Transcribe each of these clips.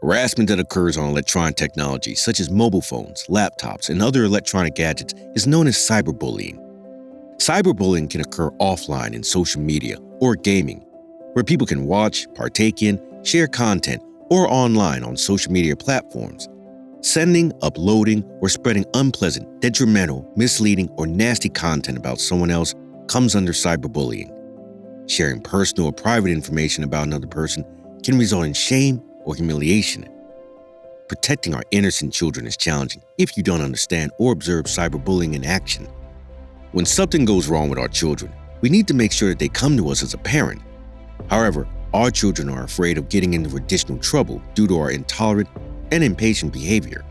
Harassment that occurs on electronic technology, such as mobile phones, laptops, and other electronic gadgets, is known as cyberbullying. Cyberbullying can occur offline in social media or gaming, where people can watch, partake in, share content, or online on social media platforms. Sending, uploading, or spreading unpleasant, detrimental, misleading, or nasty content about someone else comes under cyberbullying. Sharing personal or private information about another person can result in shame or humiliation. Protecting our innocent children is challenging if you don't understand or observe cyberbullying in action. When something goes wrong with our children, we need to make sure that they come to us as a parent. However, our children are afraid of getting into additional trouble due to our intolerant and impatient behavior.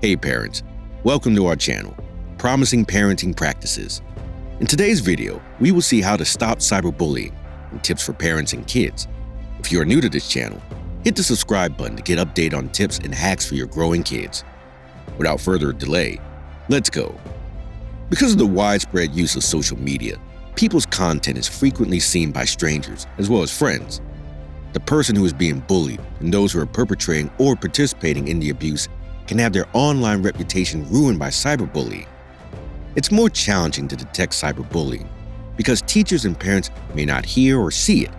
Hey parents, welcome to our channel, Promising Parenting Practices. In today's video, we will see how to stop cyberbullying and tips for parents and kids. If you are new to this channel, hit the subscribe button to get updated on tips and hacks for your growing kids. Without further delay, let's go. Because of the widespread use of social media, people's content is frequently seen by strangers as well as friends. The person who is being bullied and those who are perpetrating or participating in the abuse can have their online reputation ruined by cyberbullying. It's more challenging to detect cyberbullying because teachers and parents may not hear or see it.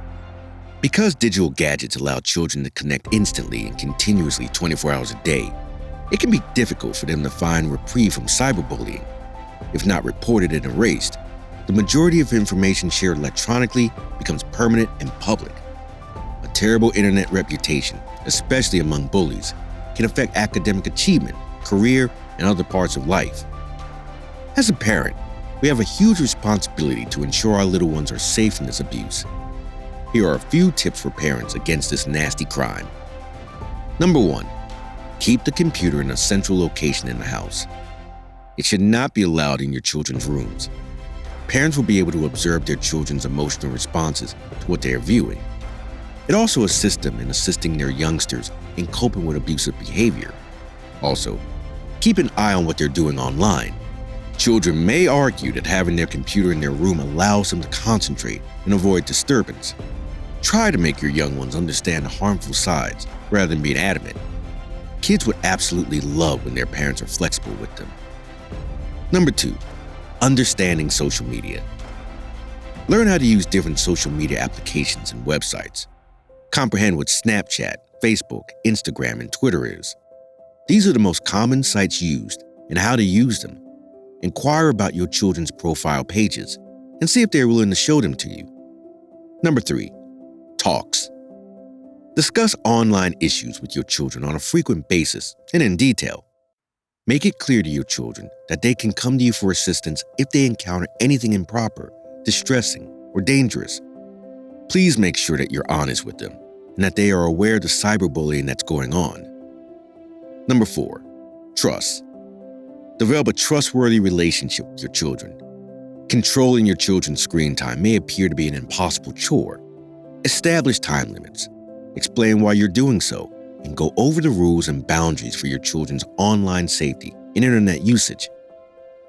Because digital gadgets allow children to connect instantly and continuously 24 hours a day, it can be difficult for them to find reprieve from cyberbullying. If not reported and erased, the majority of information shared electronically becomes permanent and public. A terrible internet reputation, especially among bullies, can affect academic achievement, career, and other parts of life. As a parent, we have a huge responsibility to ensure our little ones are safe from this abuse. Here are a few tips for parents against this nasty crime. Number 1. Keep the computer in a central location in the house. It should not be allowed in your children's rooms. Parents will be able to observe their children's emotional responses to what they are viewing. It also assists them in assisting their youngsters in coping with abusive behavior. Also, keep an eye on what they're doing online. Children may argue that having their computer in their room allows them to concentrate and avoid disturbance. Try to make your young ones understand the harmful sides rather than being adamant. Kids would absolutely love when their parents are flexible with them. Number 2. Understanding social media. Learn how to use different social media applications and websites. Comprehend what Snapchat, Facebook, Instagram, and Twitter is. These are the most common sites used and how to use them. Inquire about your children's profile pages and see if they are willing to show them to you. Number 3. Talks. Discuss online issues with your children on a frequent basis and in detail. Make it clear to your children that they can come to you for assistance if they encounter anything improper, distressing, or dangerous. Please make sure that you're honest with them and that they are aware of the cyberbullying that's going on. Number 4. Trust. Develop a trustworthy relationship with your children. Controlling your children's screen time may appear to be an impossible chore. Establish time limits. Explain why you're doing so, and go over the rules and boundaries for your children's online safety and internet usage.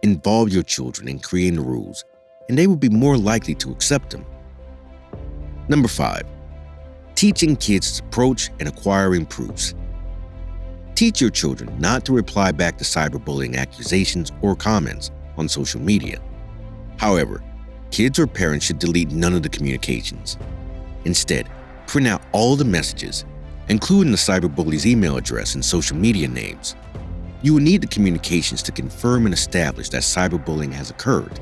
Involve your children in creating the rules, and they will be more likely to accept them. Number 5. Teaching kids' approach and acquiring proofs. Teach your children not to reply back to cyberbullying accusations or comments on social media. However, kids or parents should delete none of the communications. Instead, print out all the messages, including the cyberbully's email address and social media names. You will need the communications to confirm and establish that cyberbullying has occurred.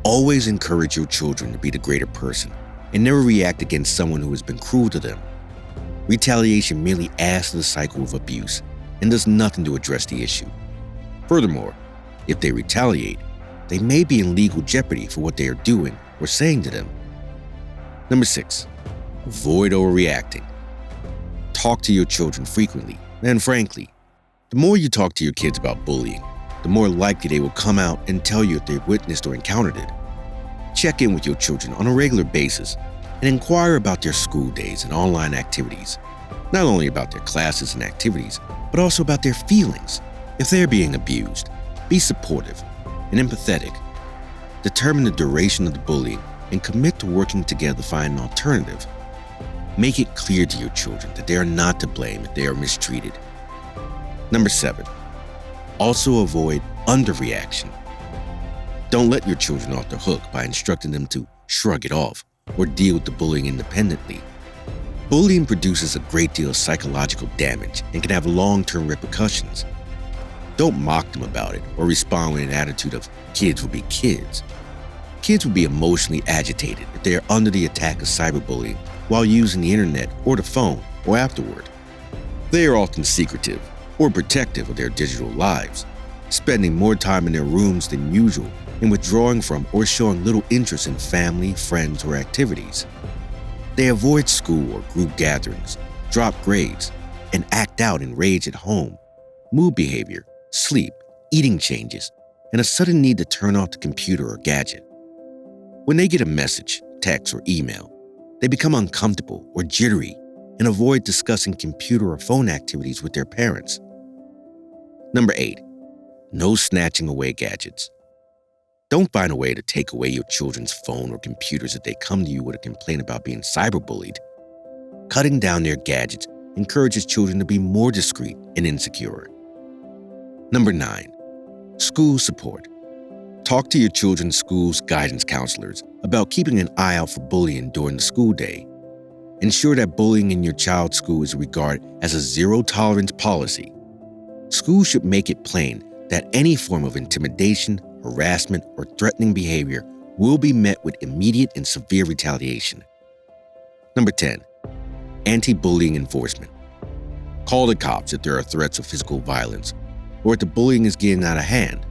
Always encourage your children to be the greater person and never react against someone who has been cruel to them. Retaliation merely adds to the cycle of abuse and does nothing to address the issue. Furthermore, if they retaliate, they may be in legal jeopardy for what they are doing or saying to them. Number 6. Avoid overreacting. Talk to your children frequently and frankly. The more you talk to your kids about bullying, the more likely they will come out and tell you if they've witnessed or encountered it. Check in with your children on a regular basis and inquire about their school days and online activities. Not only about their classes and activities, but also about their feelings. If they're being abused, be supportive and empathetic. Determine the duration of the bullying and commit to working together to find an alternative. Make it clear to your children that they are not to blame if they are mistreated. Number 7, also avoid underreaction. Don't let your children off the hook by instructing them to shrug it off or deal with the bullying independently. Bullying produces a great deal of psychological damage and can have long-term repercussions. Don't mock them about it or respond with an attitude of kids will be kids. Kids will be emotionally agitated if they are under the attack of cyberbullying while using the internet or the phone or afterward. They are often secretive or protective of their digital lives, spending more time in their rooms than usual and withdrawing from or showing little interest in family, friends, or activities. They avoid school or group gatherings, drop grades, and act out in rage at home, mood behavior, sleep, eating changes, and a sudden need to turn off the computer or gadget. When they get a message, text, or email, they become uncomfortable or jittery and avoid discussing computer or phone activities with their parents. Number 8, no snatching away gadgets. Don't find a way to take away your children's phone or computers if they come to you with a complaint about being cyberbullied. Cutting down their gadgets encourages children to be more discreet and insecure. Number 9, school support. Talk to your children's school's guidance counselors about keeping an eye out for bullying during the school day. Ensure that bullying in your child's school is regarded as a zero-tolerance policy. Schools should make it plain that any form of intimidation, harassment, or threatening behavior will be met with immediate and severe retaliation. Number 10, anti-bullying enforcement. Call the cops if there are threats of physical violence or if the bullying is getting out of hand.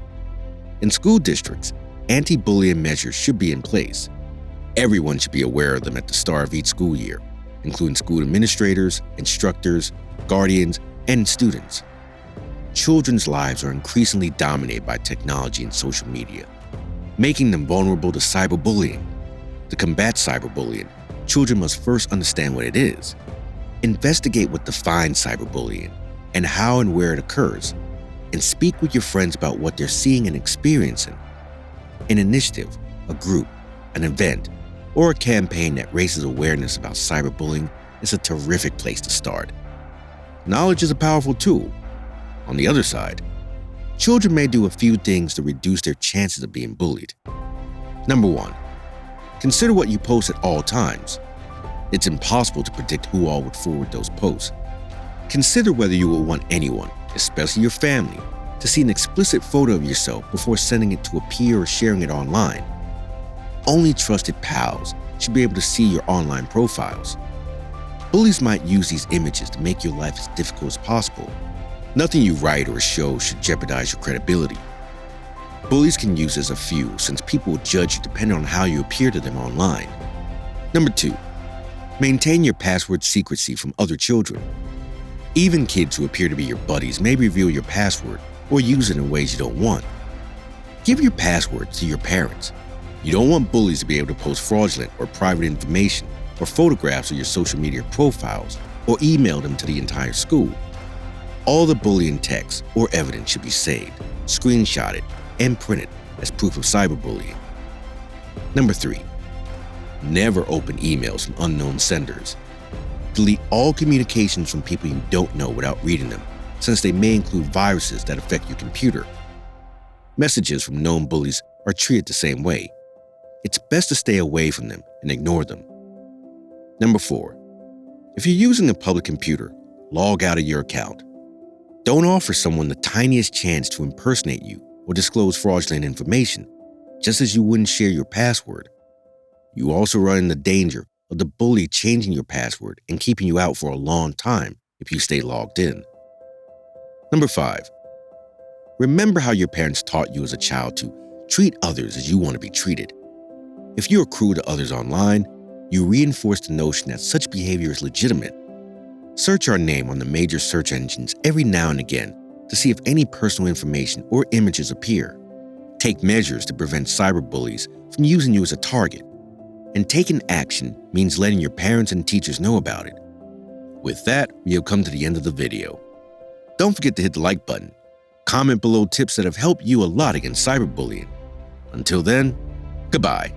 In school districts, anti-bullying measures should be in place. Everyone should be aware of them at the start of each school year, including school administrators, instructors, guardians, and students. Children's lives are increasingly dominated by technology and social media, making them vulnerable to cyberbullying. To combat cyberbullying, children must first understand what it is, investigate what defines cyberbullying and how and where it occurs, and speak with your friends about what they're seeing and experiencing. An initiative, a group, an event, or a campaign that raises awareness about cyberbullying is a terrific place to start. Knowledge is a powerful tool. On the other side, children may do a few things to reduce their chances of being bullied. Number 1, consider what you post at all times. It's impossible to predict who all would forward those posts. Consider whether you will want anyone, especially your family, to see an explicit photo of yourself before sending it to a peer or sharing it online. Only trusted pals should be able to see your online profiles. Bullies might use these images to make your life as difficult as possible. Nothing you write or show should jeopardize your credibility. Bullies can use this as a fuel since people will judge you depending on how you appear to them online. Number 2, maintain your password secrecy from other children. Even kids who appear to be your buddies may reveal your password or use it in ways you don't want. Give your password to your parents. You don't want bullies to be able to post fraudulent or private information or photographs of your social media profiles or email them to the entire school. All the bullying text or evidence should be saved, screenshotted, and printed as proof of cyberbullying. Number 3, never open emails from unknown senders. Delete all communications from people you don't know without reading them, since they may include viruses that affect your computer. Messages from known bullies are treated the same way. It's best to stay away from them and ignore them. Number 4, if you're using a public computer, log out of your account. Don't offer someone the tiniest chance to impersonate you or disclose fraudulent information, just as you wouldn't share your password. You also run the danger of the bully changing your password and keeping you out for a long time if you stay logged in. Number 5, remember how your parents taught you as a child to treat others as you want to be treated. If you are cruel to others online, you reinforce the notion that such behavior is legitimate. Search our name on the major search engines every now and again to see if any personal information or images appear. Take measures to prevent cyberbullies from using you as a target. And taking action means letting your parents and teachers know about it. With that, we have come to the end of the video. Don't forget to hit the like button. Comment below tips that have helped you a lot against cyberbullying. Until then, goodbye.